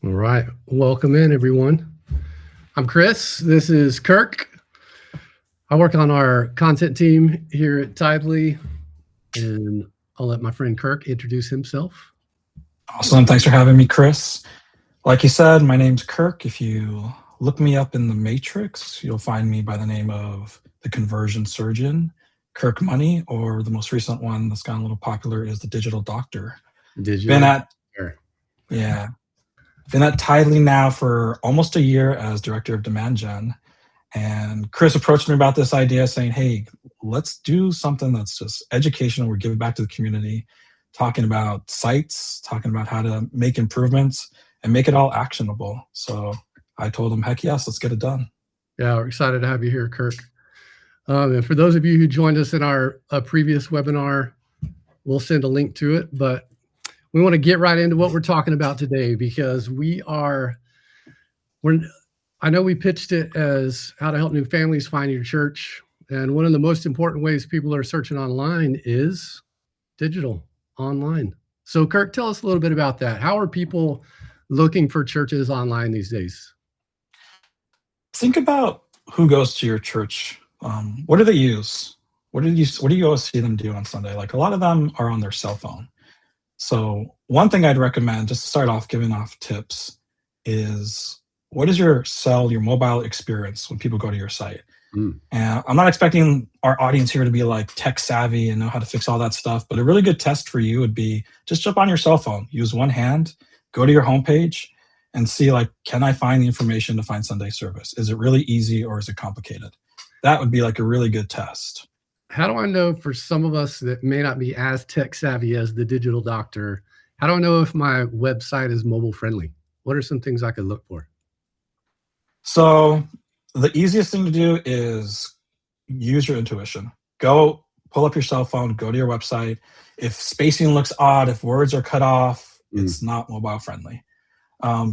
All right. Welcome in, everyone. I'm Chris. This is Kirk. I work on our content team here at Tithely, and I'll let my friend Kirk introduce himself. Awesome. Thanks for having me, Chris. Like you said, my name's Kirk. If you look me up in the Matrix, you'll find me by the name of the conversion surgeon, Kirk Money, or the most recent one that's gotten a little popular is the digital doctor. Been Digital. at, yeah, been at Tidely now for almost a year as director of demand gen. And Chris approached me about this idea saying, hey, let's do something that's just educational. We're giving back to the community, talking about sites, talking about how to make improvements and make it all actionable. So I told him, heck yes, let's get it done. Yeah, we're excited to have you here, Kirk. And for those of you who joined us in our previous webinar, we'll send a link to it. But we want to get right into what we're talking about today because we're I know we pitched it as how to help new families find your church. And one of the most important ways people are searching online is digital, online. So, Kirk, tell us a little bit about that. How are people looking for churches online these days? Think about who goes to your church. What do they use? What do you always see them do on Sunday? Like a lot of them are on their cell phone. So one thing I'd recommend, just to start off giving off tips, is what is your mobile experience when people go to your site? And I'm not expecting our audience here to be like tech savvy and know how to fix all that stuff, but a really good test for you would be just jump on your cell phone, use one hand, go to your homepage and see like, can I find the information to find Sunday service? Is it really easy or is it complicated? That would be like a really good test. How do I know for some of us that may not be as tech savvy as the digital doctor, how do I know if my website is mobile friendly? What are some things I could look for? So the easiest thing to do is use your intuition. Go pull up your cell phone, go to your website. If spacing looks odd, if words are cut off, it's not mobile friendly.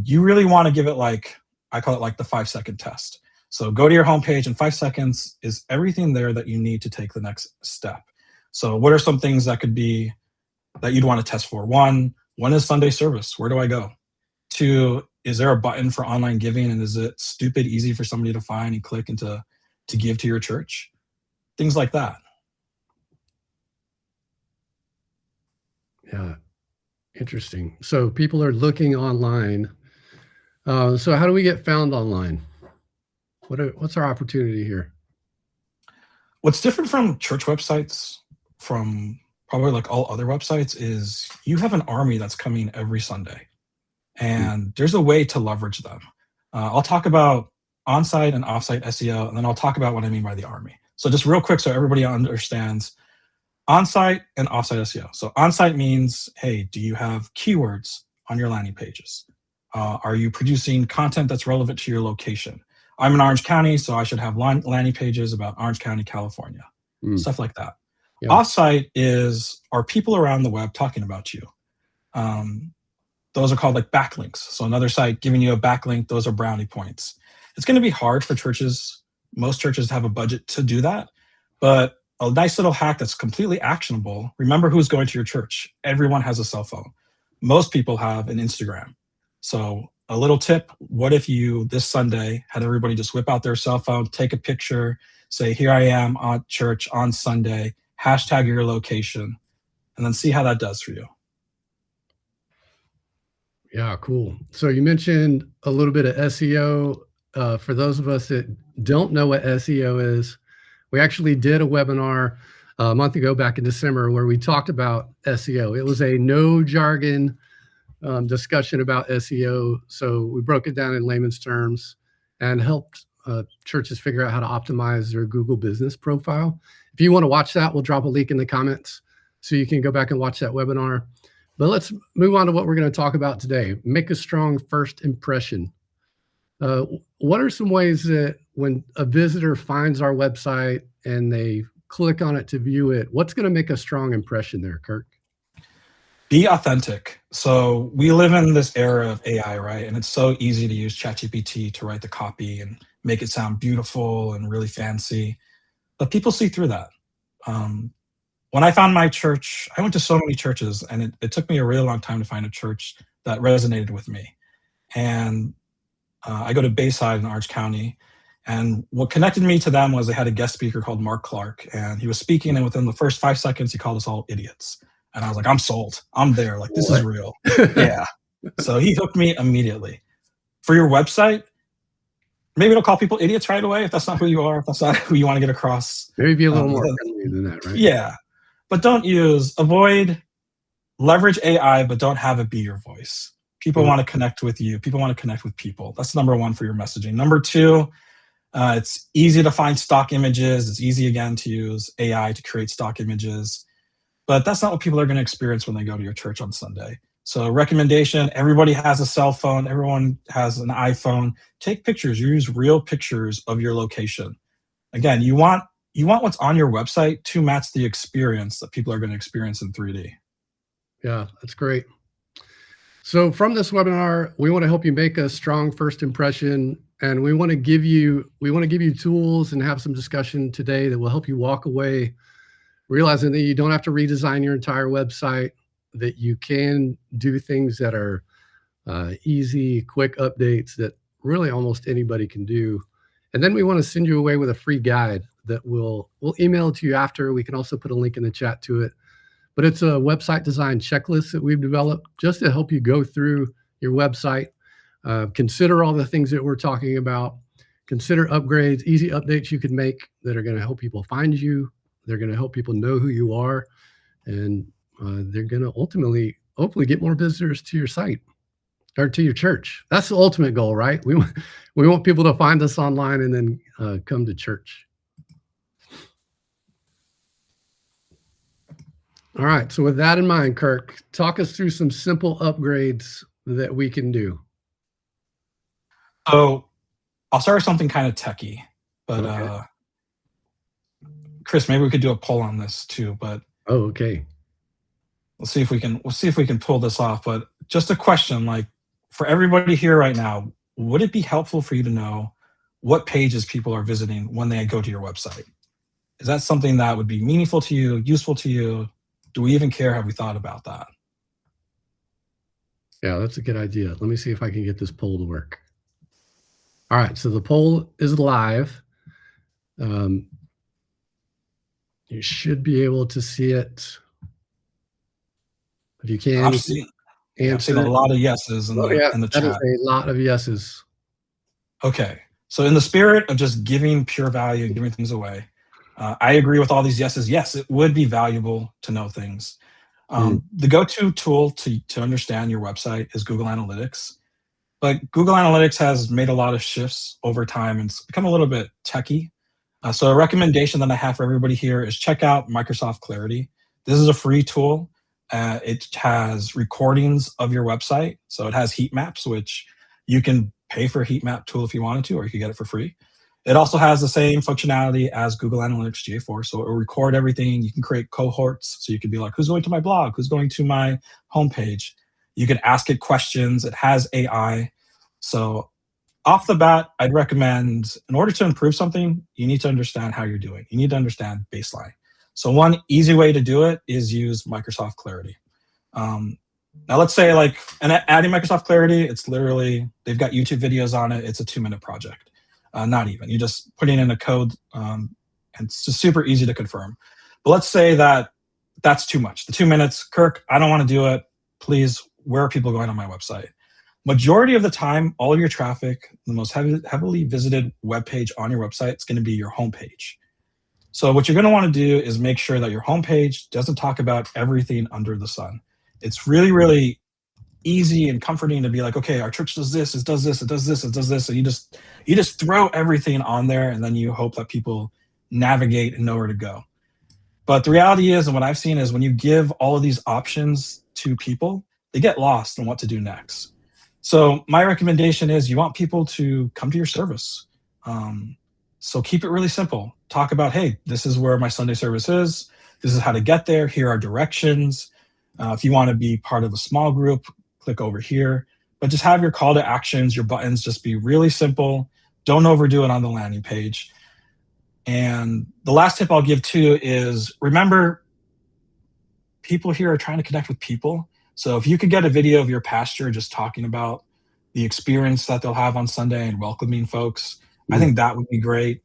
You really want to give it like, I call it like the 5-second test. So go to your homepage in 5 seconds. Is everything there that you need to take the next step? So what are some things that could be that you'd want to test for? One, when is Sunday service? Where do I go? Two, is there a button for online giving and is it stupid easy for somebody to find and click and to give to your church? Things like that. Yeah, interesting. So people are looking online. So how do we get found online? What's our opportunity here? What's different from church websites, from probably like all other websites, is you have an army that's coming every Sunday. And there's a way to leverage them. I'll talk about on-site and off-site SEO, and then I'll talk about what I mean by the army. So just real quick so everybody understands on-site and off-site SEO. So on-site means, hey, do you have keywords on your landing pages? Are you producing content that's relevant to your location? I'm in Orange County, so I should have landing pages about Orange County, California, stuff like that. Yeah. Off-site is, are people around the web talking about you? Those are called like backlinks. So another site giving you a backlink, those are brownie points. It's going to be hard for churches. Most churches have a budget to do that, but a nice little hack that's completely actionable. Remember who's going to your church. Everyone has a cell phone. Most people have an Instagram. So a little tip, what if you this Sunday had everybody just whip out their cell phone, take a picture, say, here I am at church on Sunday, hashtag your location, and then see how that does for you. Yeah, cool. So you mentioned a little bit of SEO. For those of us that don't know what SEO is, we actually did a webinar a month ago back in December where we talked about SEO. It was a no jargon discussion about SEO. So we broke it down in layman's terms and helped churches figure out how to optimize their Google business profile. If you want to watch that, we'll drop a link in the comments so you can go back and watch that webinar. But let's move on to what we're going to talk about today. Make a strong first impression. What are some ways that when a visitor finds our website and they click on it to view it, what's going to make a strong impression there, Kirk? Be authentic. So we live in this era of AI, right? And it's so easy to use ChatGPT to write the copy and make it sound beautiful and really fancy. But people see through that. When I found my church, I went to so many churches, and it took me a really long time to find a church that resonated with me. and I go to Bayside in Orange County. And what connected me to them was they had a guest speaker called Mark Clark, and he was speaking, and within the first 5 seconds, he called us all idiots. And I was like, I'm sold. I'm there. Like, this is What? real. Yeah. So he hooked me immediately. For your website, maybe it'll call people idiots right away if that's not who you are, if that's not who you want to get across. Maybe be a little more friendly than that, right? Yeah. But leverage AI, but don't have it be your voice. People want to connect with you. People want to connect with people. That's number one for your messaging. Number two, it's easy to find stock images. It's easy, again, to use AI to create stock images. But that's not what people are going to experience when they go to your church on Sunday. So recommendation, everybody has a cell phone. Everyone has an iPhone. Take pictures. Use real pictures of your location. Again, you want what's on your website to match the experience that people are going to experience in 3D. Yeah, that's great. So from this webinar, we want to help you make a strong first impression, and we want to give you tools and have some discussion today that will help you walk away realizing that you don't have to redesign your entire website, that you can do things that are easy, quick updates that really almost anybody can do. And then we want to send you away with a free guide that we'll email it to you after. We can also put a link in the chat to it. But it's a website design checklist that we've developed just to help you go through your website, consider all the things that we're talking about, consider upgrades, easy updates you can make that are going to help people find you. They're going to help people know who you are, and they're going to ultimately, hopefully, get more visitors to your site or to your church. That's the ultimate goal, right? We want people to find us online and then come to church. All right. So with that in mind, Kirk, talk us through some simple upgrades that we can do. So I'll start with something kind of techie, but okay. Chris, maybe we could do a poll on this too. But okay. We'll see if we can pull this off. But just a question, like, for everybody here right now, would it be helpful for you to know what pages people are visiting when they go to your website? Is that something that would be meaningful to you, useful to you? Do we even care? Have we thought about that? Yeah, that's a good idea. Let me see if I can get this poll to work. All right, so the poll is live. You should be able to see it. If you can, I'm seeing a lot of yeses in the chat. That is a lot of yeses. Okay, so in the spirit of just giving pure value, giving things away, I agree with all these yeses. Yes, it would be valuable to know things. The go-to tool to understand your website is Google Analytics. But Google Analytics has made a lot of shifts over time and it's become a little bit techy. So a recommendation that I have for everybody here is check out Microsoft Clarity. This is a free tool. It has recordings of your website. So it has heat maps, which you can pay for a heat map tool if you wanted to, or you could get it for free. It also has the same functionality as Google Analytics GA4. So it will record everything. You can create cohorts. So you can be like, who's going to my blog? Who's going to my homepage? You can ask it questions. It has AI. So off the bat, I'd recommend, in order to improve something, you need to understand how you're doing. You need to understand baseline. So one easy way to do it is use Microsoft Clarity. Now let's say, like, and adding Microsoft Clarity, it's literally, they've got YouTube videos on it. It's a 2-minute project. Not even. You just putting in a code, and it's just super easy to confirm. But let's say that that's too much. The 2 minutes, Kirk, I don't want to do it. Please, where are people going on my website? Majority of the time, all of your traffic, the most heavily visited web page on your website is going to be your homepage. So what you're going to want to do is make sure that your homepage doesn't talk about everything under the sun. It's really, really easy and comforting to be like, okay, our church does this, it does this, it does this, it does this. So you just throw everything on there, and then you hope that people navigate and know where to go. But the reality is, and what I've seen is, when you give all of these options to people, they get lost in what to do next. So my recommendation is, you want people to come to your service. So keep it really simple. Talk about, hey, this is where my Sunday service is. This is how to get there. Here are directions. If you want to be part of a small group, click over here. But just have your call to actions, your buttons, just be really simple. Don't overdo it on the landing page. And the last tip I'll give too is, remember, people here are trying to connect with people. So if you could get a video of your pastor just talking about the experience that they'll have on Sunday and welcoming folks. I think that would be great.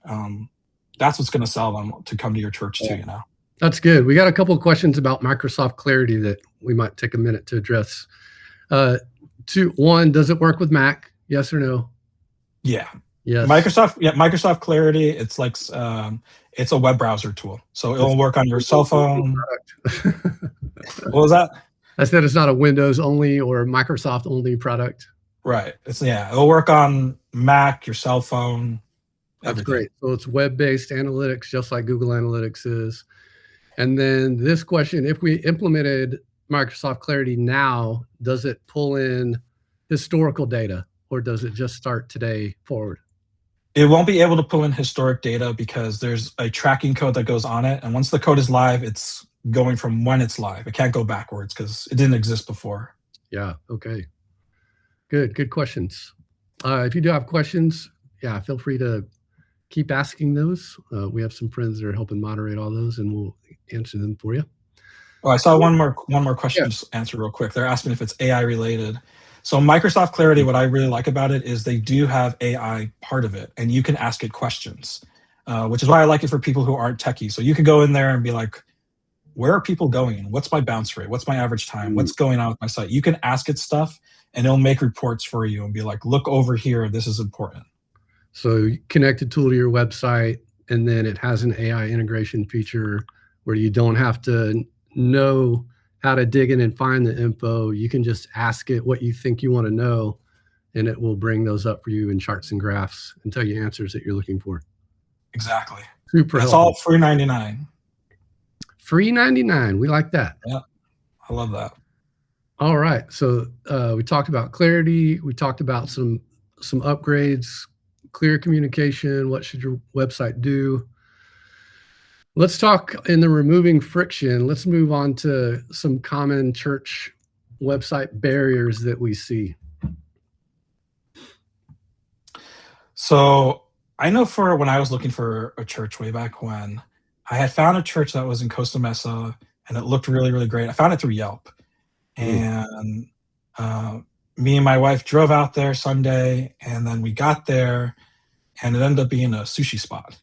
That's what's going to sell them to come to your church too, you know? That's good. We got a couple of questions about Microsoft Clarity that we might take a minute to address. One, does it work with Mac? Yes or no? Yeah. Yes. Microsoft Clarity, it's like it's a web browser tool. So it'll work on your cell phone. What was that? I said it's not a Windows only or Microsoft only product. Right. It'll work on Mac, your cell phone. That's great. So it's web-based analytics, just like Google Analytics is. And then this question, if we implemented Microsoft Clarity now, does it pull in historical data or does it just start today forward? It won't be able to pull in historic data because there's a tracking code that goes on it. And once the code is live, it's going from when it's live. It can't go backwards because it didn't exist before. Yeah. Okay. Good questions. If you do have questions, feel free to keep asking those. We have some friends that are helping moderate all those, and we'll answer them for you. Oh, I saw one more question. Just answer real quick. They're asking if it's AI related. So Microsoft Clarity, what I really like about it is they do have AI part of it, and you can ask it questions, which is why I like it for people who aren't techie. So you could go in there and be like, where are people going? What's my bounce rate? What's my average time? What's going on with my site? You can ask it stuff, and it'll make reports for you and be like, look over here. This is important. So you connect a tool to your website, and then it has an AI integration feature where you don't have to know how to dig in and find the info. You can just ask it what you think you want to know, and it will bring those up for you in charts and graphs and tell you answers that you're looking for. Exactly. Super It's helpful. all free 99. Free 99. We like that. Yeah, I love that. All right. So we talked about Clarity. We talked about some upgrades, clear communication. What should your website do? Let's talk in the removing friction. Let's move on to some common church website barriers that we see. So I know for when I was looking for a church way back when, I had found a church that was in Costa Mesa and it looked really, really great. I found it through Yelp. And me and my wife drove out there Sunday, and then we got there and it ended up being a sushi spot.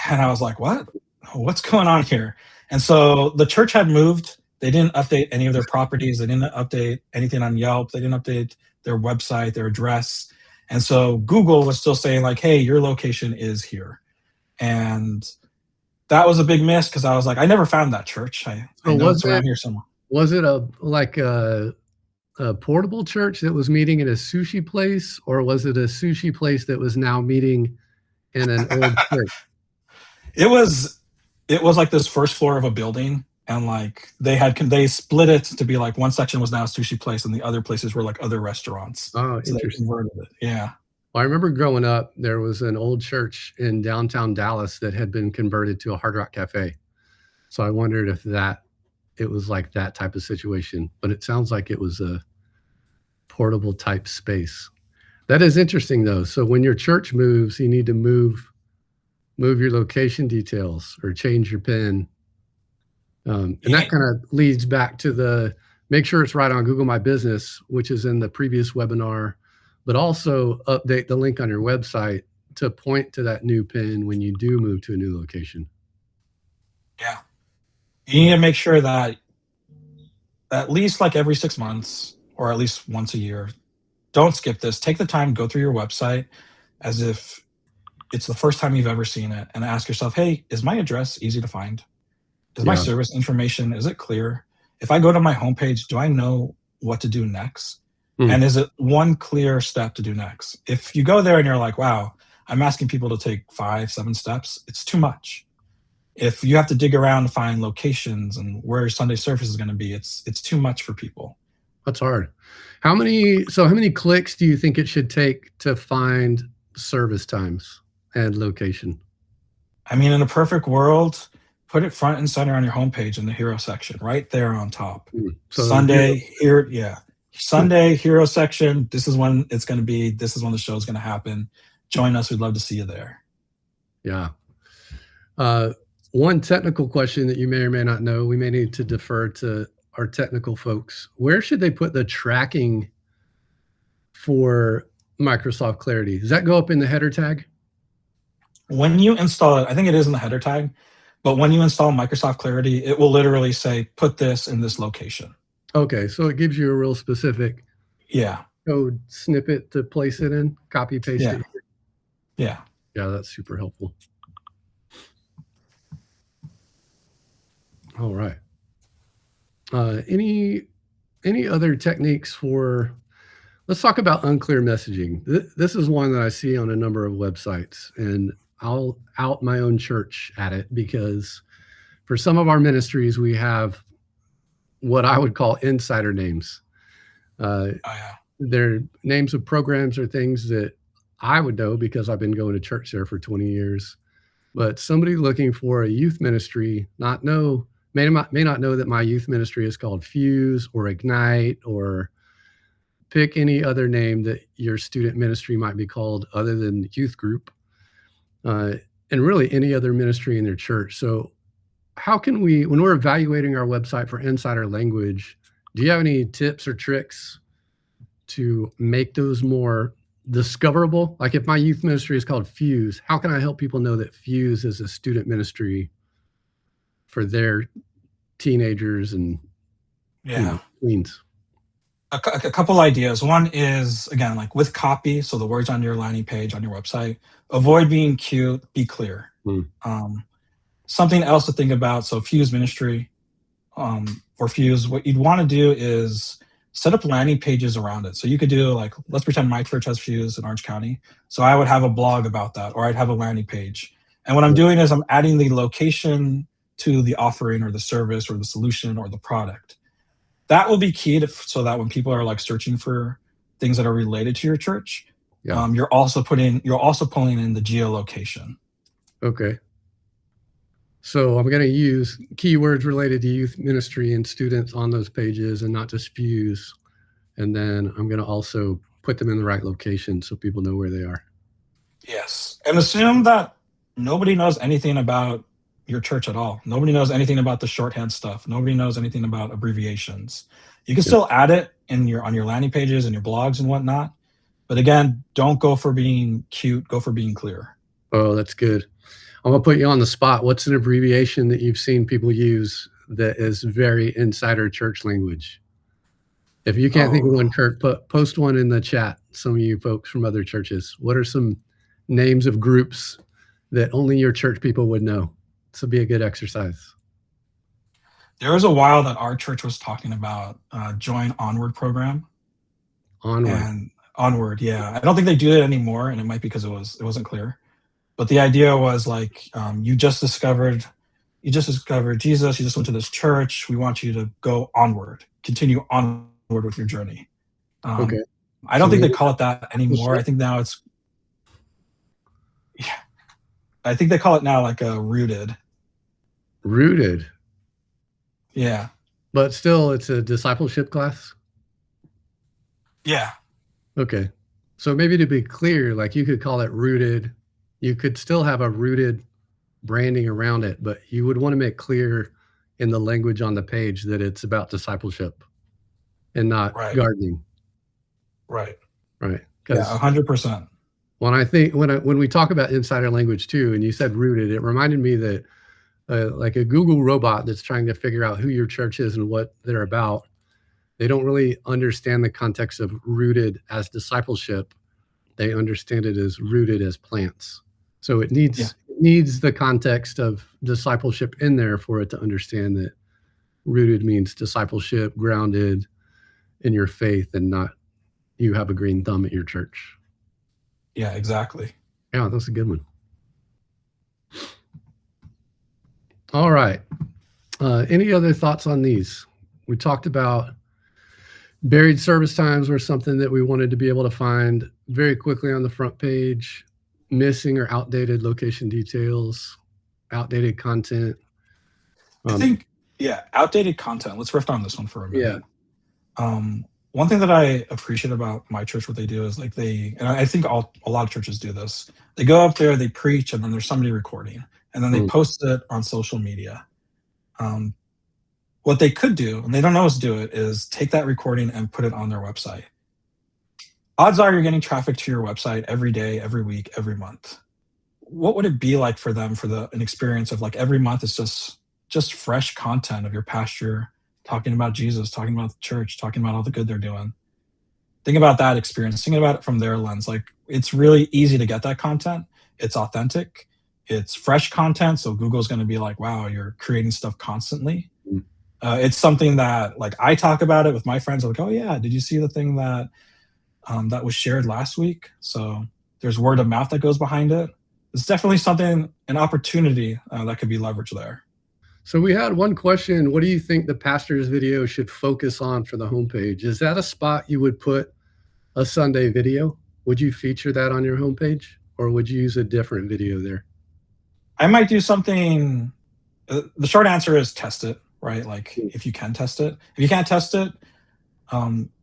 And I was like, what's going on here? And so the church had moved. They didn't update any of their properties. They didn't update anything on Yelp. They didn't update their website, their address. And so Google was still saying like, hey, your location is here. And that was a big miss because I was like, I never found that church. I know it's around here somewhere. Was it a portable church that was meeting in a sushi place, or was it a sushi place that was now meeting in an old church? It was like this first floor of a building, and like they split it to be like one section was now a sushi place and the other places were like other restaurants. Oh, so interesting. They converted it. Yeah. Well, I remember growing up, there was an old church in downtown Dallas that had been converted to a Hard Rock Cafe. So I wondered if it was like that type of situation, but it sounds like it was a portable type space. That is interesting though. So when your church moves, you need to move your location details or change your PIN. And that kind of leads back to make sure it's right on Google My Business, which is in the previous webinar, but also update the link on your website to point to that new PIN when you do move to a new location. Yeah. You need to make sure that at least like every 6 months or at least once a year, don't skip this. Take the time, go through your website as if it's the first time you've ever seen it and ask yourself, hey, is my address easy to find? Is my service information, is it clear? If I go to my homepage, do I know what to do next? And is it one clear step to do next? If you go there and you're like, wow, I'm asking people to take 5, 7 steps, it's too much. If you have to dig around to find locations and where your Sunday service is going to be, it's too much for people. That's hard. How many clicks do you think it should take to find service times and location? I mean, in a perfect world, put it front and center on your homepage in the hero section, right there on top. So Sunday hero section. This is when it's going to be. This is when the show is going to happen. Join us. We'd love to see you there. Yeah. One technical question that you may or may not know, we may need to defer to our technical folks. Where should they put the tracking for Microsoft Clarity? Does that go up in the header tag? When you install it, I think it is in the header tag, but when you install Microsoft Clarity, it will literally say, put this in this location. Okay, so it gives you a real specific Yeah. code snippet to place it in, copy paste Yeah. it. Yeah. Yeah, that's super helpful. All right. Any other techniques for? Let's talk about unclear messaging. This is one that I see on a number of websites, and I'll out my own church at it because for some of our ministries, we have what I would call insider names. Oh, yeah. They're names of programs or things that I would know because I've been going to church there for 20 years. But somebody looking for a youth ministry may not know that my youth ministry is called Fuse or Ignite, or pick any other name that your student ministry might be called other than youth group, and really any other ministry in their church. So how can we, when we're evaluating our website for insider language, do you have any tips or tricks to make those more discoverable? Like if my youth ministry is called Fuse, how can I help people know that Fuse is a student ministry for their teenagers and tweens? A couple ideas. One is, again, like with copy, so the words on your landing page on your website, avoid being cute, be clear. Something else to think about, so Fuse Ministry, or Fuse, what you'd want to do is set up landing pages around it. So you could do, like, let's pretend my church has Fuse in Orange County. So I would have a blog about that, or I'd have a landing page. And what I'm doing is I'm adding the location to the offering or the service or the solution or the product. That will be key so that when people are like searching for things that are related to your church, you're also pulling in the geolocation. Okay. So I'm going to use keywords related to youth ministry and students on those pages and not just Fuse. And then I'm going to also put them in the right location so people know where they are. Yes. And assume that nobody knows anything about your church at all. Nobody knows anything about the shorthand stuff. Nobody knows anything about abbreviations. You can still add it on your landing pages and your blogs and whatnot. But again, don't go for being cute. Go for being clear. Oh, that's good. I'm going to put you on the spot. What's an abbreviation that you've seen people use that is very insider church language? If you can't think of one, Kirk, post one in the chat. Some of you folks from other churches. What are some names of groups that only your church people would know? This will be a good exercise. There was a while that our church was talking about Join Onward program. Onward, yeah. I don't think they do it anymore, and it might be because it wasn't clear. But the idea was like, you just discovered Jesus. You just went to this church. We want you to go onward, continue onward with your journey. Okay. I don't think they call it that anymore. I think now it's, I think they call it now like a rooted. Rooted. Yeah. But still, it's a discipleship class? Yeah. Okay. So maybe to be clear, like you could call it rooted. You could still have a rooted branding around it, but you would want to make clear in the language on the page that it's about discipleship and not gardening. Right. Right. Yeah, 100%. When we talk about insider language too, and you said rooted, it reminded me that like a Google robot that's trying to figure out who your church is and what they're about, they don't really understand the context of rooted as discipleship. They understand it as rooted as plants. So it needs the context of discipleship in there for it to understand that rooted means discipleship, grounded in your faith, and not you have a green thumb at your church. Yeah, exactly. Yeah, that's a good one. All right. Any other thoughts on these? We talked about buried service times were something that we wanted to be able to find very quickly on the front page. Missing or outdated location details, outdated content. I think, outdated content. Let's riff on this one for a minute. Yeah. One thing that I appreciate about my church, what they do is like and I think a lot of churches do this. They go up there, they preach, and then there's somebody recording, and then they post it on social media. What they could do, and they don't always do it, is take that recording and put it on their website. odds are you're getting traffic to your website every day, every week, every month. What would it be like for them for an experience of like every month is just fresh content of your pastor talking about Jesus, talking about the church, talking about all the good they're doing? Think about that experience. Think about it from their lens. Like it's really easy to get that content. It's authentic. It's fresh content. So Google's going to be like, wow, you're creating stuff constantly. Mm. It's something that like I talk about it with my friends. I'm like, oh yeah, did you see the thing that was shared last week? So there's word of mouth that goes behind it. It's definitely something, an opportunity that could be leveraged there. So we had one question. What do you think the pastor's video should focus on for the homepage? Is that a spot you would put a Sunday video? Would you feature that on your homepage, or would you use a different video there? I might do something. The short answer is test it, right? Like if you can test it. If you can't test it,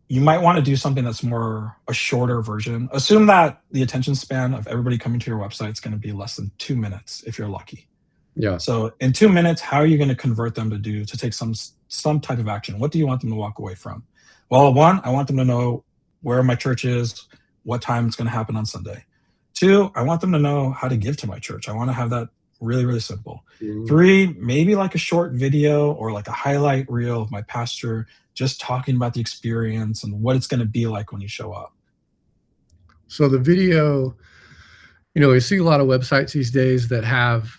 you might want to do something that's more a shorter version. Assume that the attention span of everybody coming to your website is going to be less than 2 minutes if you're lucky. Yeah. So in 2 minutes, how are you going to convert them to take some type of action? What do you want them to walk away from? Well, one, I want them to know where my church is, what time it's going to happen on Sunday. Two, I want them to know how to give to my church. I want to have that really, really simple. Mm. Three, maybe like a short video or like a highlight reel of my pastor just talking about the experience and what it's going to be like when you show up. So the video, we see a lot of websites these days that have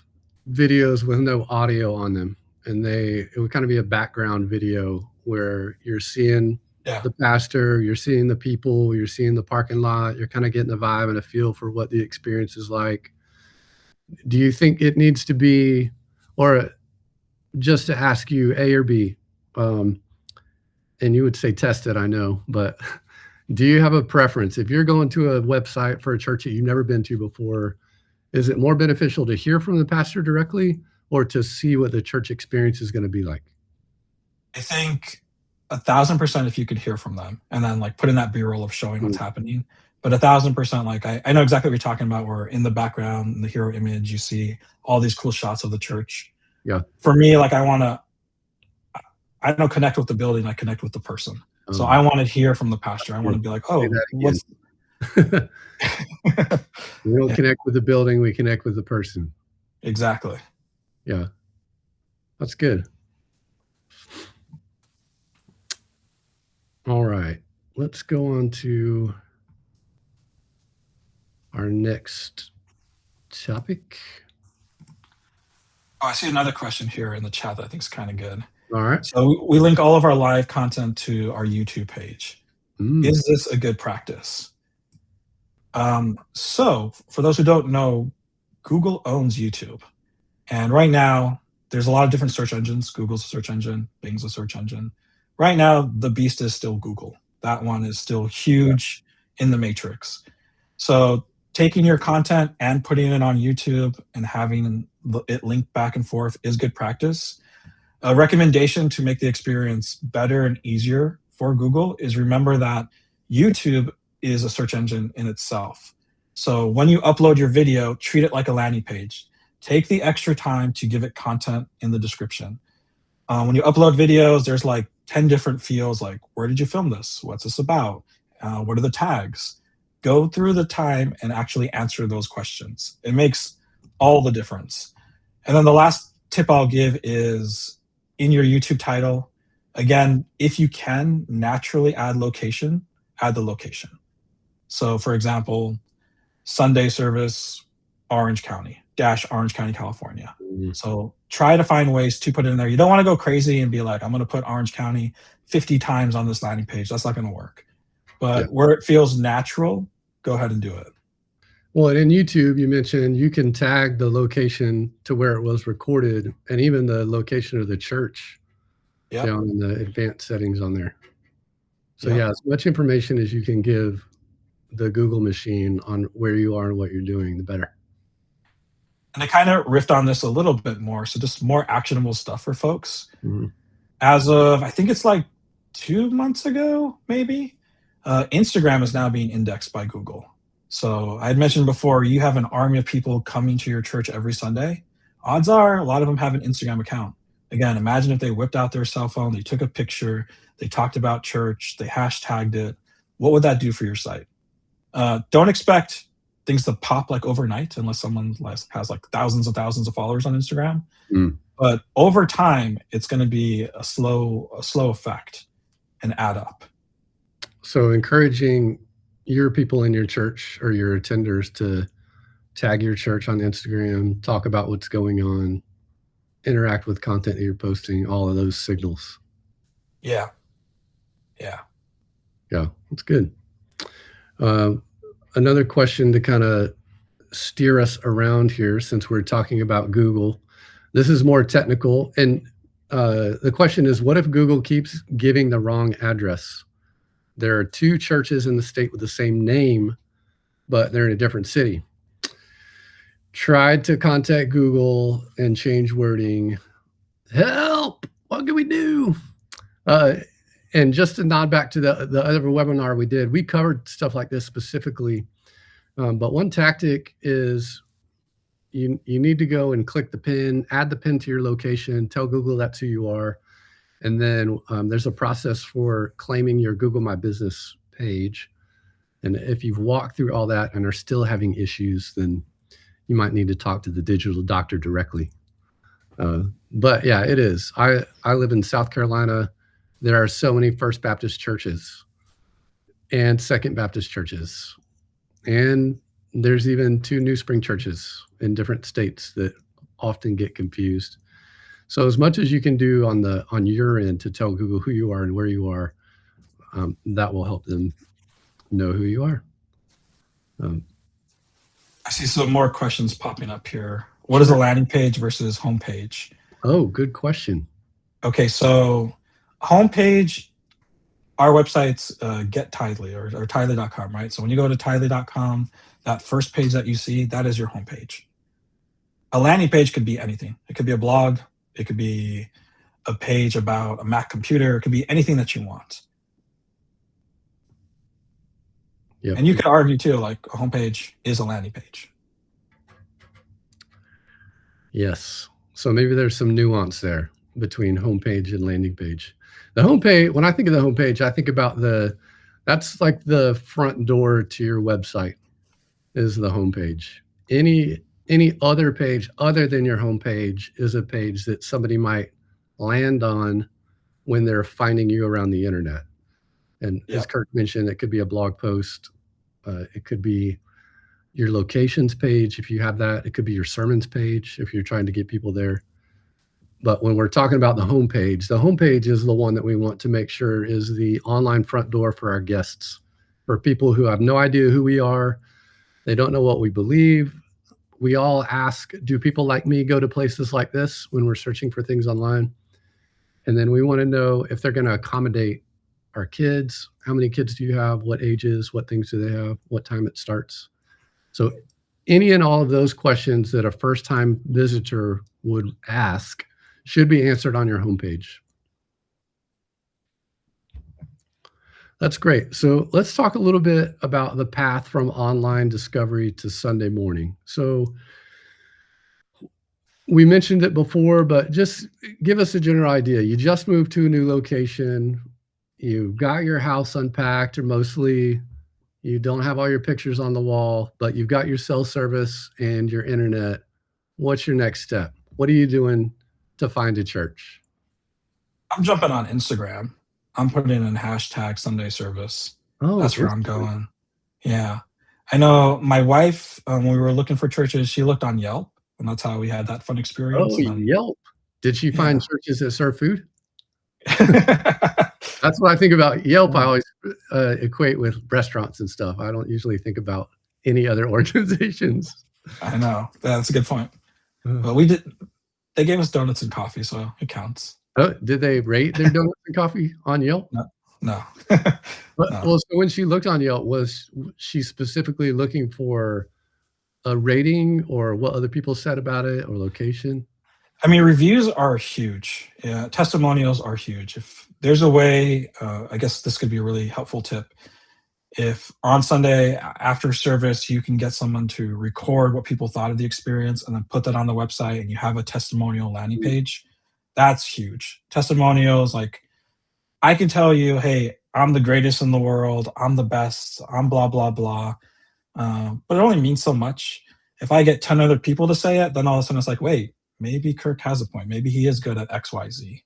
videos with no audio on them, and it would kind of be a background video where you're seeing the pastor, you're seeing the people, you're seeing the parking lot, you're kind of getting a vibe and a feel for what the experience is like. Do you think it needs to be, or just to ask you, A or B, and you would say test it, I know, but do you have a preference? If you're going to a website for a church that you've never been to before, is it more beneficial to hear from the pastor directly or to see what the church experience is going to be like? I think 1,000% if you could hear from them and then like put in that B-roll of showing what's happening. But 1,000%, like I know exactly what you're talking about, where in the background, in the hero image, you see all these cool shots of the church. Yeah. For me, like I don't connect with the building, I connect with the person. So I want to hear from the pastor. I want to be like, oh, what's we don't connect with the building, we connect with the person. Exactly. Yeah. That's good. All right. Let's go on to our next topic. Oh, I see another question here in the chat that I think is kind of good. All right. So we link all of our live content to our YouTube page. Mm. Is this a good practice? So for those who don't know, Google owns YouTube. And right now, there's a lot of different search engines. Google's a search engine, Bing's a search engine. Right now, the beast is still Google. That one is still huge in the matrix. So taking your content and putting it on YouTube and having it linked back and forth is good practice. A recommendation to make the experience better and easier for Google is remember that YouTube is a search engine in itself. So when you upload your video, treat it like a landing page. Take the extra time to give it content in the description. When you upload videos, there's like 10 different fields, like where did you film this? What's this about? What are the tags? Go through the time and actually answer those questions. It makes all the difference. And then the last tip I'll give is in your YouTube title, again, if you can naturally add location, add the location. So for example, Sunday service, Orange County, Orange County, California. So try to find ways to put it in there. You don't want to go crazy and be like, I'm going to put Orange County 50 times on this landing page. That's not going to work. But where it feels natural, go ahead and do it. Well, and in YouTube, you mentioned you can tag the location to where it was recorded and even the location of the church down in the advanced settings on there. So yeah, as much information as you can give the Google machine on where you are and what you're doing, the better. And I kind of riffed on this a little bit more. So just more actionable stuff for folks. As of, I think it's like 2 months ago, maybe, Instagram is now being indexed by Google. So I had mentioned before, you have an army of people coming to your church every Sunday. Odds are a lot of them have an Instagram account. Again, imagine if they whipped out their cell phone, they took a picture, they talked about church, they hashtagged it. What would that do for your site? Don't expect things to pop like overnight unless someone has like thousands and thousands of followers on Instagram. Mm. But over time, it's going to be a slow effect and add up. So encouraging your people in your church or your attenders to tag your church on Instagram, talk about what's going on, interact with content that you're posting, all of those signals. Yeah. Yeah. Yeah, that's good. Another question to kind of steer us around here, since we're talking about Google. This is more technical. And the question is, what if Google keeps giving the wrong address? There are 2 churches in the state with the same name, but they're in a different city. Tried to contact Google and change wording. Help! What can we do? And just to nod back to the other webinar we did, we covered stuff like this specifically. But one tactic is you need to go and click the pin, add the pin to your location, tell Google that's who you are. And then there's a process for claiming your Google My Business page. And if you've walked through all that and are still having issues, then you might need to talk to the digital doctor directly. But yeah, it is. I live in South Carolina. There are so many First Baptist churches and Second Baptist churches. And there's even 2 New Spring churches in different states that often get confused. So as much as you can do on your end to tell Google who you are and where you are, that will help them know who you are. I see some more questions popping up here. What is a landing page versus homepage? Oh, good question. Okay, so homepage, our website's get Tithely or Tithely.com, right? So when you go to Tithely.com, that first page that you see, that is your homepage. A landing page could be anything. It could be a blog. It could be a page about a Mac computer. It could be anything that you want. Yep. And you could argue too, like a homepage is a landing page. Yes. So maybe there's some nuance there between homepage and landing page. The homepage, when I think of the homepage, I think about that's like the front door to your website is the homepage. Any other page other than your homepage is a page that somebody might land on when they're finding you around the internet. And Yep. as Kirk mentioned, it could be a blog post. It could be your locations page if you have that. It could be your sermons page if you're trying to get people there. But when we're talking about the homepage is the one that we want to make sure is the online front door for our guests, for people who have no idea who we are. They don't know what we believe. We all ask, do people like me go to places like this when we're searching for things online? And then we want to know if they're going to accommodate our kids. How many kids do you have? What ages? What things do they have? What time it starts? So any and all of those questions that a first-time visitor would ask should be answered on your homepage. That's great. So let's talk a little bit about the path from online discovery to Sunday morning. So we mentioned it before, but just give us a general idea. You just moved to a new location. You've got your house unpacked, or mostly you don't have all your pictures on the wall, but you've got your cell service and your internet. What's your next step? What are you doing to find a church? I'm jumping on Instagram. I'm putting in hashtag Sunday service. Oh, that's where I'm going. Yeah. I know my wife, when we were looking for churches, she looked on Yelp, and that's how we had that fun experience. Oh, Yelp. Did she find churches that serve food? Yeah. That's what I think about Yelp. I always equate with restaurants and stuff. I don't usually think about any other organizations. I know. That's a good point. But they gave us donuts and coffee, so it counts. Oh, did they rate their donuts and coffee on Yelp? No. Well, so when she looked on Yelp, was she specifically looking for a rating or what other people said about it or location? I mean, reviews are huge. Yeah, testimonials are huge. If there's a way, I guess this could be a really helpful tip. If on Sunday after service, you can get someone to record what people thought of the experience and then put that on the website and you have a testimonial landing page, that's huge. Testimonials, like I can tell you, hey, I'm the greatest in the world, I'm the best, I'm blah blah blah. But it only means so much. If I get 10 other people to say it, then all of a sudden it's like, wait, maybe Kirk has a point. Maybe he is good at XYZ.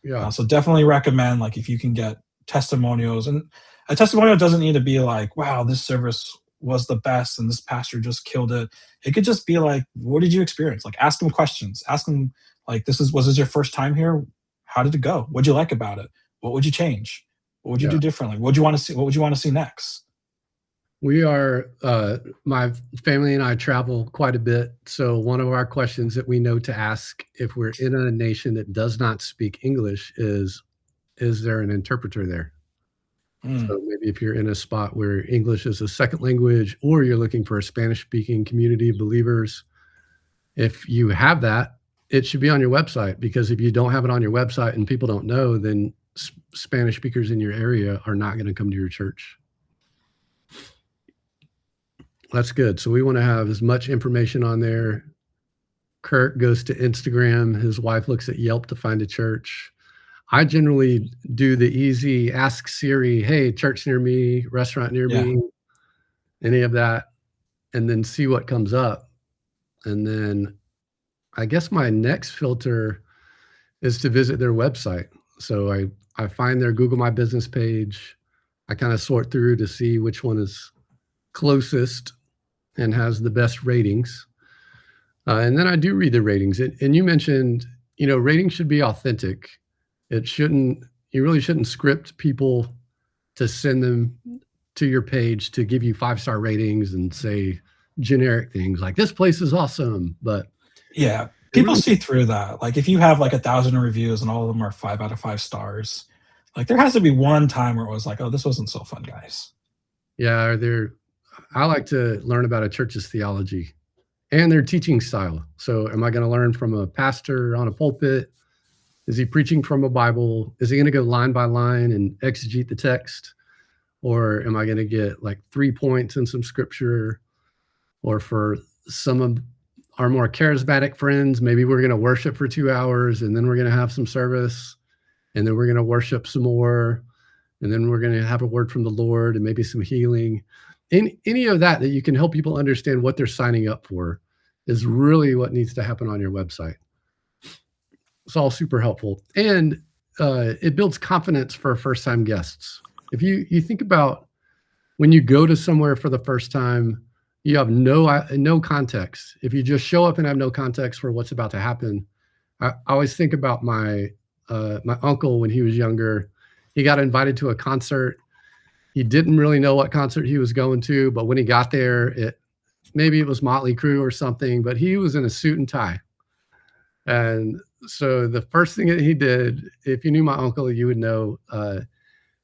Yeah. So definitely recommend, like, if you can get testimonials. And a testimonial doesn't need to be like, wow, this service was the best and this pastor just killed it. It could just be like, what did you experience? Like, ask them questions. Ask them, like, was this your first time here? How did it go? What'd you like about it? What would you change? What would you Yeah. do differently? What would you want to see? What would you want to see next? We are, my family and I travel quite a bit. So, one of our questions that we know to ask if we're in a nation that does not speak English is there an interpreter there? Mm, So, maybe if you're in a spot where English is a second language or you're looking for a Spanish speaking community of believers, if you have that, it should be on your website, because if you don't have it on your website and people don't know, then Spanish speakers in your area are not going to come to your church. That's good. So we want to have as much information on there. Kirk goes to Instagram. His wife looks at Yelp to find a church. I generally do the easy ask Siri, hey, church near me, restaurant near yeah. me, any of that, and then see what comes up. And then I guess my next filter is to visit their website. So I find their Google My Business page. I kind of sort through to see which one is closest and has the best ratings. And then I do read the ratings. And you mentioned, ratings should be authentic. You really shouldn't script people to send them to your page to give you 5-star ratings and say generic things like this place is awesome. But Yeah, it people really, see through that. Like, if you have like 1,000 reviews and all of them are 5 out of 5 stars, like, there has to be one time where it was like, oh, this wasn't so fun, guys. yeah, I like to learn about a church's theology and their teaching style. So, am I going to learn from a pastor on a pulpit? Is he preaching from a Bible? Is he going to go line by line and exegete the text? Or am I going to get like 3 points in some scripture? Or for some of our more charismatic friends, maybe we're going to worship for 2 hours and then we're going to have some service and then we're going to worship some more. And then we're going to have a word from the Lord and maybe some healing. Any of that you can help people understand what they're signing up for is really what needs to happen on your website. It's all super helpful. And it builds confidence for first-time guests. If you think about when you go to somewhere for the first time, you have no context. If you just show up and have no context for what's about to happen, I always think about my uncle when he was younger. He got invited to a concert. He didn't really know what concert he was going to, but when he got there, maybe it was Motley Crue or something, but he was in a suit and tie. And so the first thing that he did, if you knew my uncle, you would know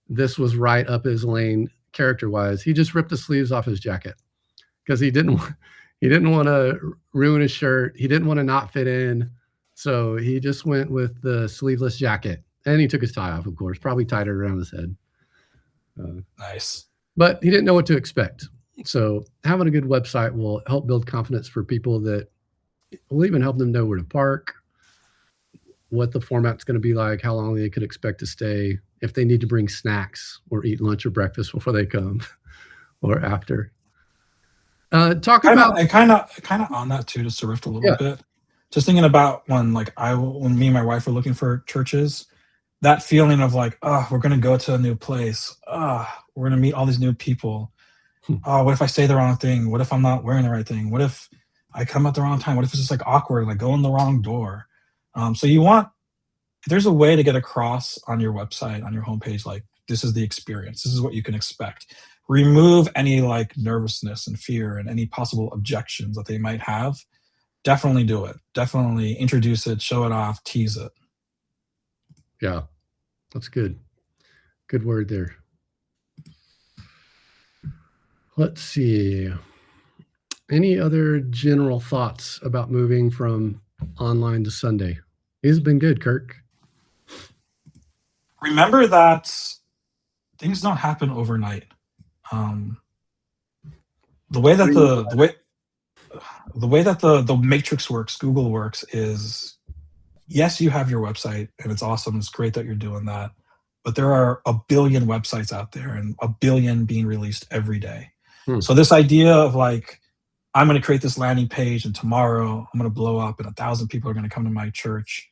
this was right up his lane character-wise. He just ripped the sleeves off his jacket because he didn't want to ruin his shirt. He didn't want to not fit in. So he just went with the sleeveless jacket. And he took his tie off, of course, probably tied it around his head. Nice. But he didn't know what to expect. So having a good website will help build confidence for people, that will even help them know where to park, what the format's going to be like, how long they could expect to stay, if they need to bring snacks or eat lunch or breakfast before they come or after. Talk Kind of, about, and kind of on that too, just to riff a little yeah, bit. Just thinking about when me and my wife were looking for churches, that feeling of like, oh, we're gonna go to a new place. Oh, we're gonna meet all these new people. Oh, what if I say the wrong thing? What if I'm not wearing the right thing? What if I come at the wrong time? What if it's just like awkward, like go in the wrong door? So if there's a way to get across on your website, on your homepage, like, this is the experience, this is what you can expect. Remove any like nervousness and fear and any possible objections that they might have. Definitely do it. Definitely introduce it, show it off, tease it. yeah, that's good. Good word there. Let's see. Any other general thoughts about moving from online to Sunday? It's been good, Kirk. Remember that things don't happen overnight. The way that the matrix works, Google works, is, yes, you have your website and it's awesome. It's great that you're doing that. but there are a billion websites out there and a billion being released every day. Hmm. So this idea of like, I'm going to create this landing page and tomorrow I'm going to blow up and 1,000 people are going to come to my church,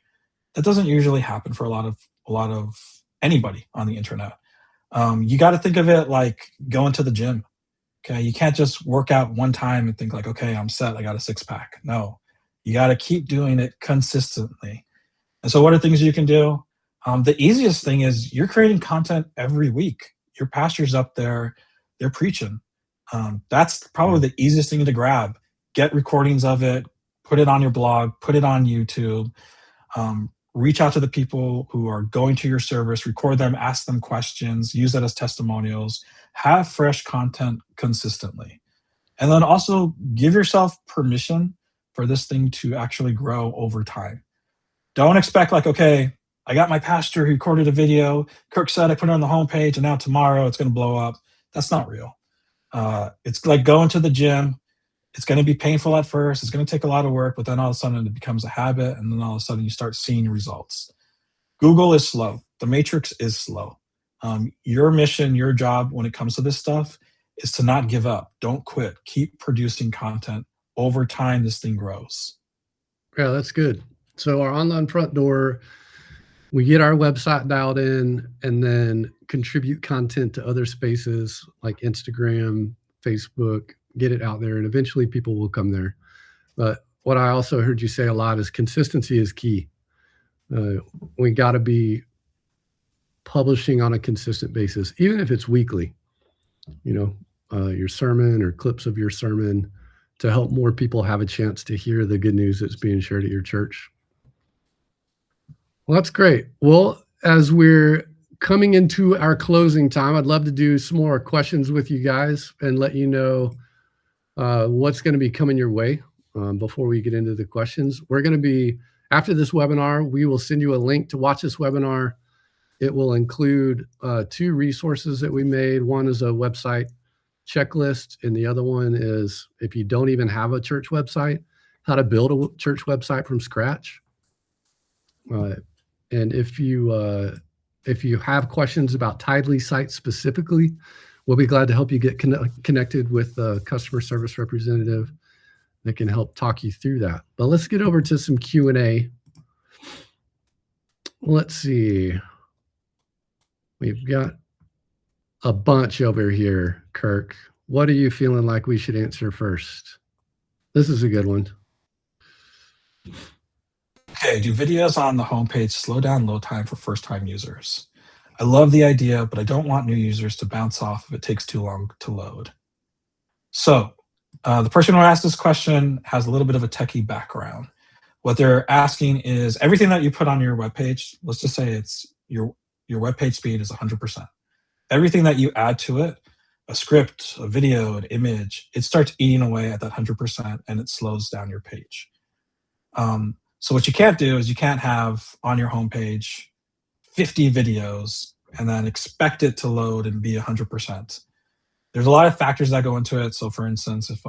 that doesn't usually happen for a lot of anybody on the internet. You got to think of it like going to the gym. Okay, you can't just work out one time and think like, okay, I'm set, I got a six pack. No, you got to keep doing it consistently. And so, what are things you can do? The easiest thing is you're creating content every week. Your pastor's up there, they're preaching. That's probably the easiest thing to grab. Get recordings of it, put it on your blog, put it on YouTube. Reach out to the people who are going to your service, record them, ask them questions, use that as testimonials, have fresh content consistently. And then also give yourself permission for this thing to actually grow over time. Don't expect like, okay, I got my pastor who recorded a video. Kirk said I put it on the homepage and now tomorrow it's going to blow up. That's not real. It's like going to the gym. It's going to be painful at first. It's going to take a lot of work, but then all of a sudden it becomes a habit. And then all of a sudden you start seeing results. Google is slow. The matrix is slow. Your mission, your job when it comes to this stuff is to not give up. Don't quit. Keep producing content. Over time, this thing grows. Yeah, that's good. So our online front door, we get our website dialed in and then contribute content to other spaces like Instagram, Facebook, get it out there, and eventually people will come there. But what I also heard you say a lot is consistency is key. We got to be publishing on a consistent basis, even if it's weekly, your sermon or clips of your sermon to help more people have a chance to hear the good news that's being shared at your church. Well, that's great. Well, as we're coming into our closing time, I'd love to do some more questions with you guys and let you know what's going to be coming your way before we get into the questions. We're going to be, after this webinar, we will send you a link to watch this webinar. It will include 2 resources that we made. One is a website checklist, and the other one is, if you don't even have a church website, how to build a church website from scratch. And if you have questions about Tithely sites specifically, we'll be glad to help you get connected with a customer service representative that can help talk you through that. But let's get over to some Q&A. Let's see. We've got a bunch over here, Kirk. What are you feeling like we should answer first? This is a good one. Okay, do videos on the homepage slow down load time for first-time users? I love the idea, but I don't want new users to bounce off if it takes too long to load. So the person who asked this question has a little bit of a techie background. What they're asking is everything that you put on your webpage, let's just say it's your webpage speed is 100%. Everything that you add to it, a script, a video, an image, it starts eating away at that 100% and it slows down your page. So what you can't do is you can't have on your homepage 50 videos and then expect it to load and be 100%. There's a lot of factors that go into it. So for instance, if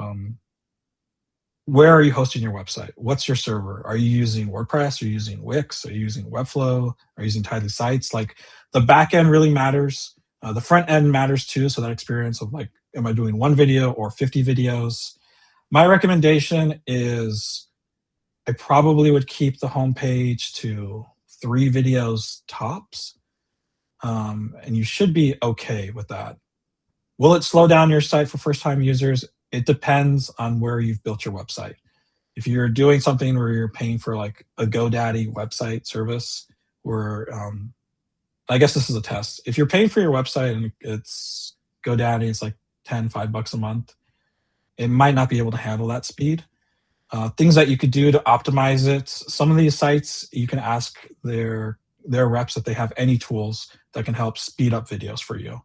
where are you hosting your website? What's your server? Are you using WordPress? Are you using Wix? Are you using Webflow? Are you using Tithely sites? Like the back end really matters. The front end matters too. So that experience of like, am I doing 1 video or 50 videos? My recommendation is I probably would keep the homepage to 3 videos tops. And you should be okay with that. Will it slow down your site for first-time users? It depends on where you've built your website. If you're doing something where you're paying for like a GoDaddy website service, or I guess this is a test. If you're paying for your website and it's GoDaddy, it's like $5 a month, it might not be able to handle that speed. Things that you could do to optimize it. Some of these sites, you can ask their reps if they have any tools that can help speed up videos for you.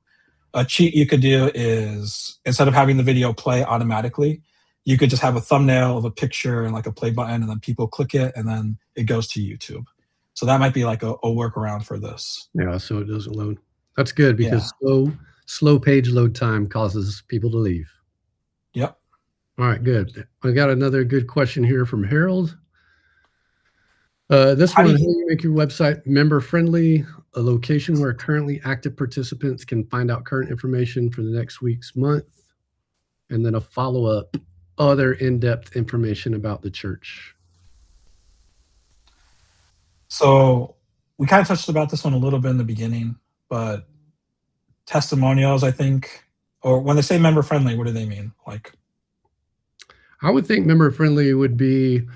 A cheat you could do is, instead of having the video play automatically, you could just have a thumbnail of a picture and like a play button, and then people click it and then it goes to YouTube. So that might be like a workaround for this. Yeah, so it doesn't load. That's good, because slow page load time causes people to leave. Yep. All right, good. I got another good question here from Harold. This one, how do you make your website member friendly? a location where currently active participants can find out current information for the next week's month, and then a follow-up, other in-depth information about the church. So we kind of touched about this one a little bit in the beginning, but testimonials, I think, or when they say member friendly, what do they mean? Like, I would think member friendly would be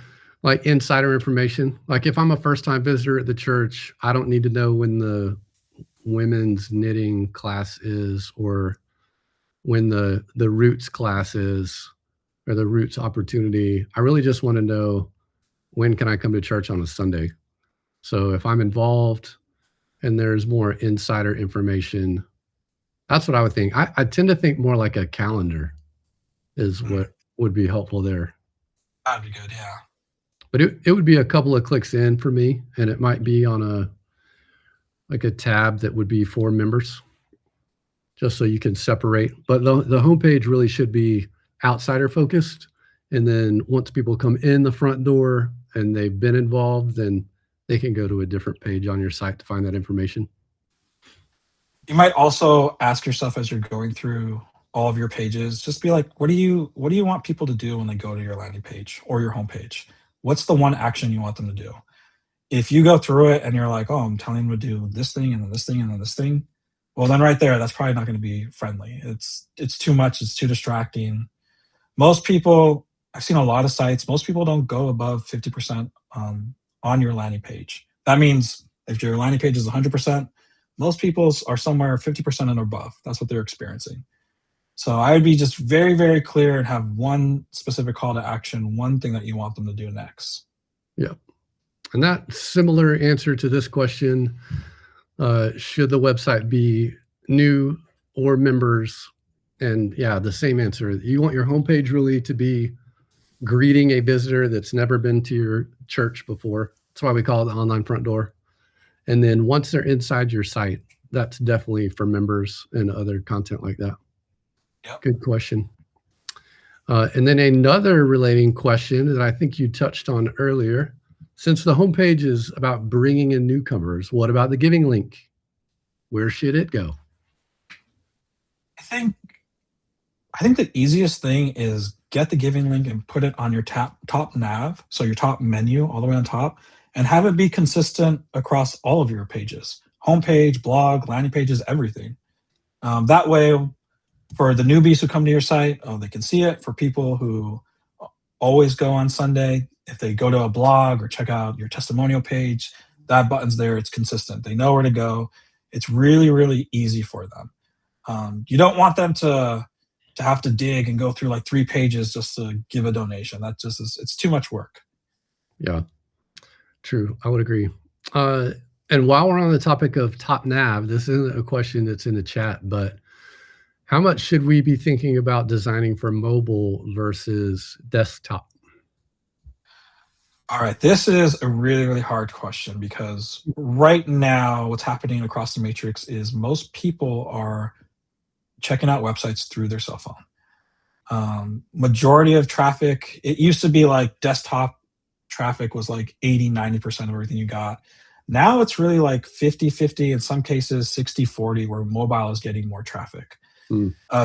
like insider information. Like if I'm a first time visitor at the church, I don't need to know when the women's knitting class is or when the roots class is or the roots opportunity. I really just want to know when can I come to church on a Sunday. So if I'm involved and there's more insider information, that's what I would think. I tend to think more like a calendar is what would be helpful there. that'd be good. Yeah. But it would be a couple of clicks in for me, and it might be on a tab that would be for members, just so you can separate. But the homepage really should be outsider focused. And then once people come in the front door and they've been involved, then they can go to a different page on your site to find that information. You might also ask yourself as you're going through all of your pages, just be like, what do you want people to do when they go to your landing page or your homepage? What's the one action you want them to do? If you go through it and you're like, oh, I'm telling them to do this thing and then this thing and then this thing, well, then right there, that's probably not going to be friendly. It's too much. It's too distracting. Most people, I've seen a lot of sites, most people don't go above 50% on your landing page. That means if your landing page is 100%, most people's are somewhere 50% and above. That's what they're experiencing. So I would be just very, very clear and have one specific call to action, one thing that you want them to do next. Yeah. And that similar answer to this question, should the website be new or members? And yeah, the same answer. You want your homepage really to be greeting a visitor that's never been to your church before. That's why we call it the online front door. And then once they're inside your site, that's definitely for members and other content like that. Yep. Good question. And then another relating question that I think you touched on earlier. Since the homepage is about bringing in newcomers, what about the giving link? Where should it go? I think the easiest thing is get the giving link and put it on your top nav, so your top menu all the way on top, and have it be consistent across all of your pages, homepage, blog, landing pages, everything. That way, for the newbies who come to your site, they can see it. For people who always go on Sunday, if they go to a blog or check out your testimonial page, that button's there. It's consistent. They know where to go. It's really, really easy for them. You don't want them to have to dig and go through like 3 pages just to give a donation. That just is, it's too much work. Yeah, true. I would agree. And while we're on the topic of top nav, this isn't a question that's in the chat, but how much should we be thinking about designing for mobile versus desktop? All right, this is a really, really hard question because right now what's happening across the matrix is most people are checking out websites through their cell phone. Majority of traffic, it used to be like desktop traffic was like 80-90% of everything you got. Now it's really like 50-50, in some cases 60-40, where mobile is getting more traffic.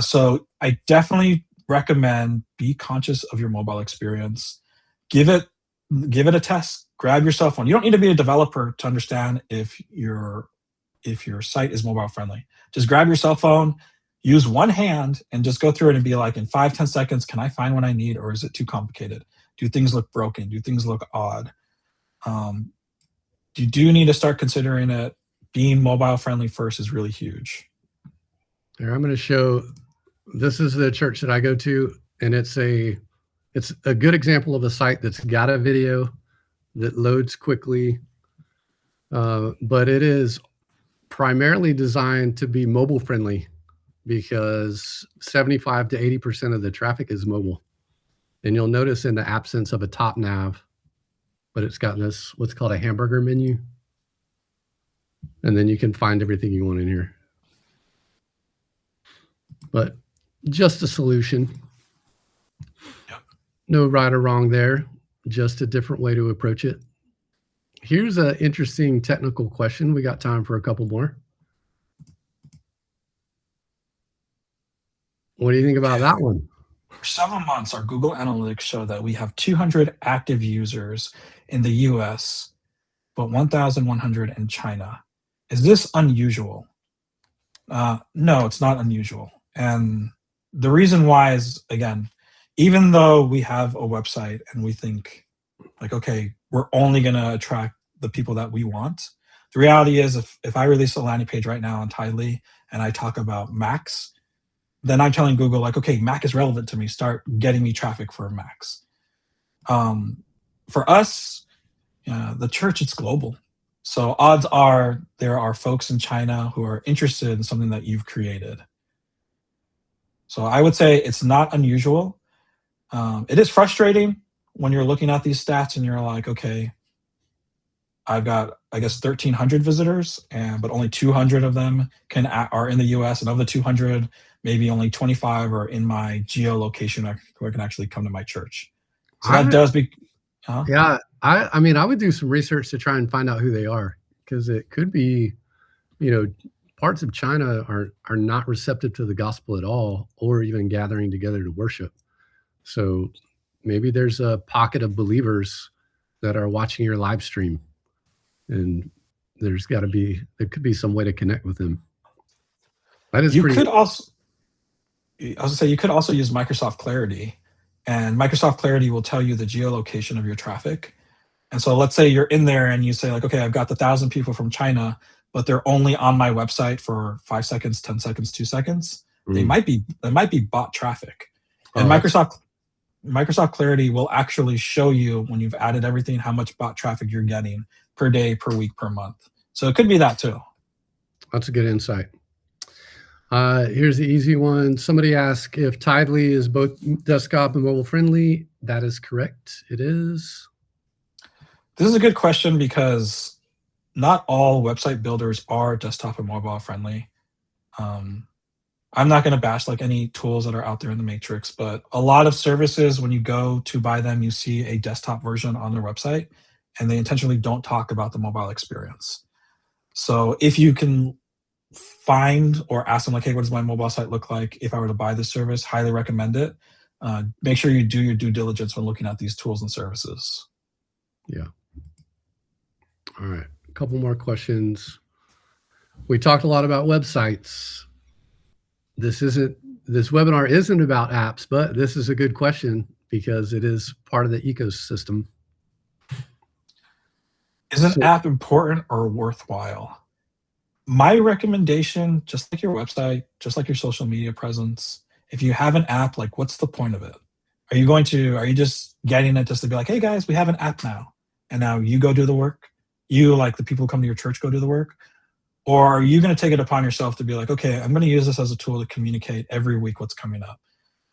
So I definitely recommend be conscious of your mobile experience. Give it a test. Grab your cell phone. You don't need to be a developer to understand if your site is mobile friendly. Just grab your cell phone, use one hand, and just go through it and be like, in 5-10 seconds, can I find what I need, or is it too complicated? Do things look broken? Do things look odd? You do need to start considering it. Being mobile friendly first is really huge. Here, I'm going to show, this is the church that I go to, and it's a good example of a site that's got a video that loads quickly, but it is primarily designed to be mobile friendly because 75 to 80% of the traffic is mobile. And you'll notice in the absence of a top nav, but it's got this, what's called a hamburger menu. And then you can find everything you want in here. But just a solution. Yep. No right or wrong there, just a different way to approach it. Here's an interesting technical question. We got time for a couple more. What do you think about that one? For several months, our Google Analytics show that we have 200 active users in the US, but 1,100 in China. Is this unusual? No, it's not unusual. And the reason why is, again, even though we have a website and we think, like, okay, we're only going to attract the people that we want, the reality is if I release a landing page right now on Tithely and I talk about Macs, then I'm telling Google, like, okay, Mac is relevant to me. Start getting me traffic for Macs. For us, the church, it's global. So odds are there are folks in China who are interested in something that you've created. So I would say it's not unusual. It is frustrating when you're looking at these stats and you're like, okay, I've got, I guess, 1,300 visitors, but only 200 of them are in the US. And of the 200, maybe only 25 are in my geolocation who can actually come to my church. So that does be... Yeah, I mean, I would do some research to try and find out who they are, because it could be, parts of China are not receptive to the gospel at all, or even gathering together to worship. So maybe there's a pocket of believers that are watching your live stream, and there could be some way to connect with them. That is pretty. I was gonna say, you could also use Microsoft Clarity, and Microsoft Clarity will tell you the geolocation of your traffic. And so let's say you're in there and you say, like, okay, I've got the 1,000 people from China, but they're only on my website for 5 seconds, 10 seconds, 2 seconds. They might be bot traffic. And Microsoft Clarity will actually show you, when you've added everything, how much bot traffic you're getting per day, per week, per month. So it could be that too. That's a good insight. Here's the easy one. Somebody asked if Tithely is both desktop and mobile friendly. That is correct. It is. This is a good question because not all website builders are desktop and mobile friendly. I'm not going to bash like any tools that are out there in the matrix, but a lot of services, when you go to buy them, you see a desktop version on their website, and they intentionally don't talk about the mobile experience. So if you can find or ask them, like, hey, what does my mobile site look like if I were to buy this service? Highly recommend it. Make sure you do your due diligence when looking at these tools and services. Yeah. All right. A couple more questions. We talked a lot about websites. This webinar isn't about apps, but this is a good question because it is part of the ecosystem. Is an app important or worthwhile? My recommendation, just like your website, just like your social media presence, if you have an app, like, what's the point of it? Are you just getting it just to be like, hey guys, we have an app now, and now you go do the work? You, like the people who come to your church, go do the work? Or are you going to take it upon yourself to be like, okay, I'm going to use this as a tool to communicate every week what's coming up.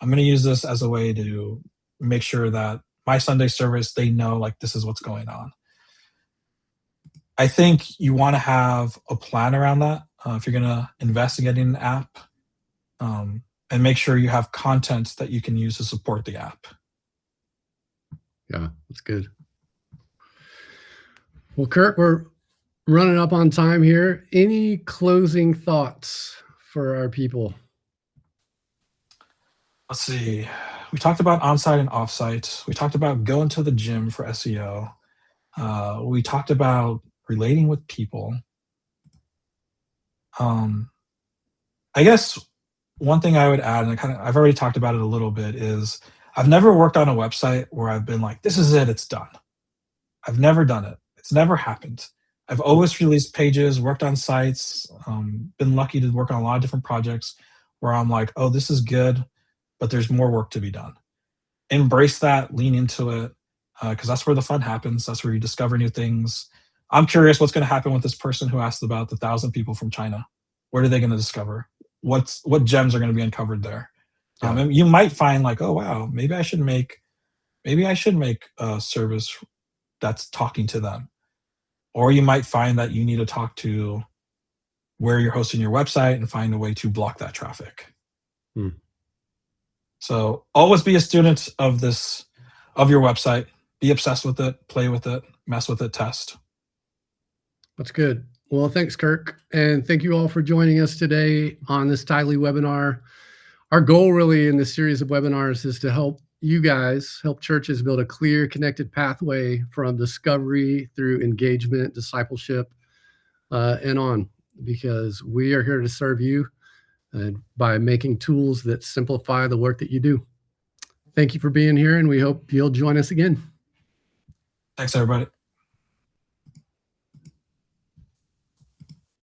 I'm going to use this as a way to make sure that my Sunday service, they know, like, this is what's going on. I think you want to have a plan around that if you're going to invest in getting an app, and make sure you have content that you can use to support the app. Yeah, that's good. Well, Kirk, we're running up on time here. Any closing thoughts for our people? Let's see. We talked about on-site and off-site. We talked about going to the gym for SEO. We talked about relating with people. I guess one thing I would add, and I've already talked about it a little bit, is I've never worked on a website where I've been like, this is it, it's done. I've never done it. It's never happened. I've always released pages, worked on sites, been lucky to work on a lot of different projects where I'm like, oh, this is good, but there's more work to be done. Embrace that, lean into it, because that's where the fun happens. That's where you discover new things. I'm curious what's going to happen with this person who asked about the 1,000 people from China. What are they going to discover? What gems are going to be uncovered there? Yeah. And you might find, like, oh wow, maybe I should make a service that's talking to them. Or you might find that you need to talk to where you're hosting your website and find a way to block that traffic. So always be a student of your website. Be obsessed with it, play with it, mess with it, test. That's good. Well, thanks, Kirk. And thank you all for joining us today on this Tithely webinar. Our goal really in this series of webinars is to help you guys, help churches build a clear, connected pathway from discovery through engagement, discipleship, and on, because we are here to serve you by making tools that simplify the work that you do. Thank you for being here, and we hope you'll join us again. Thanks, everybody.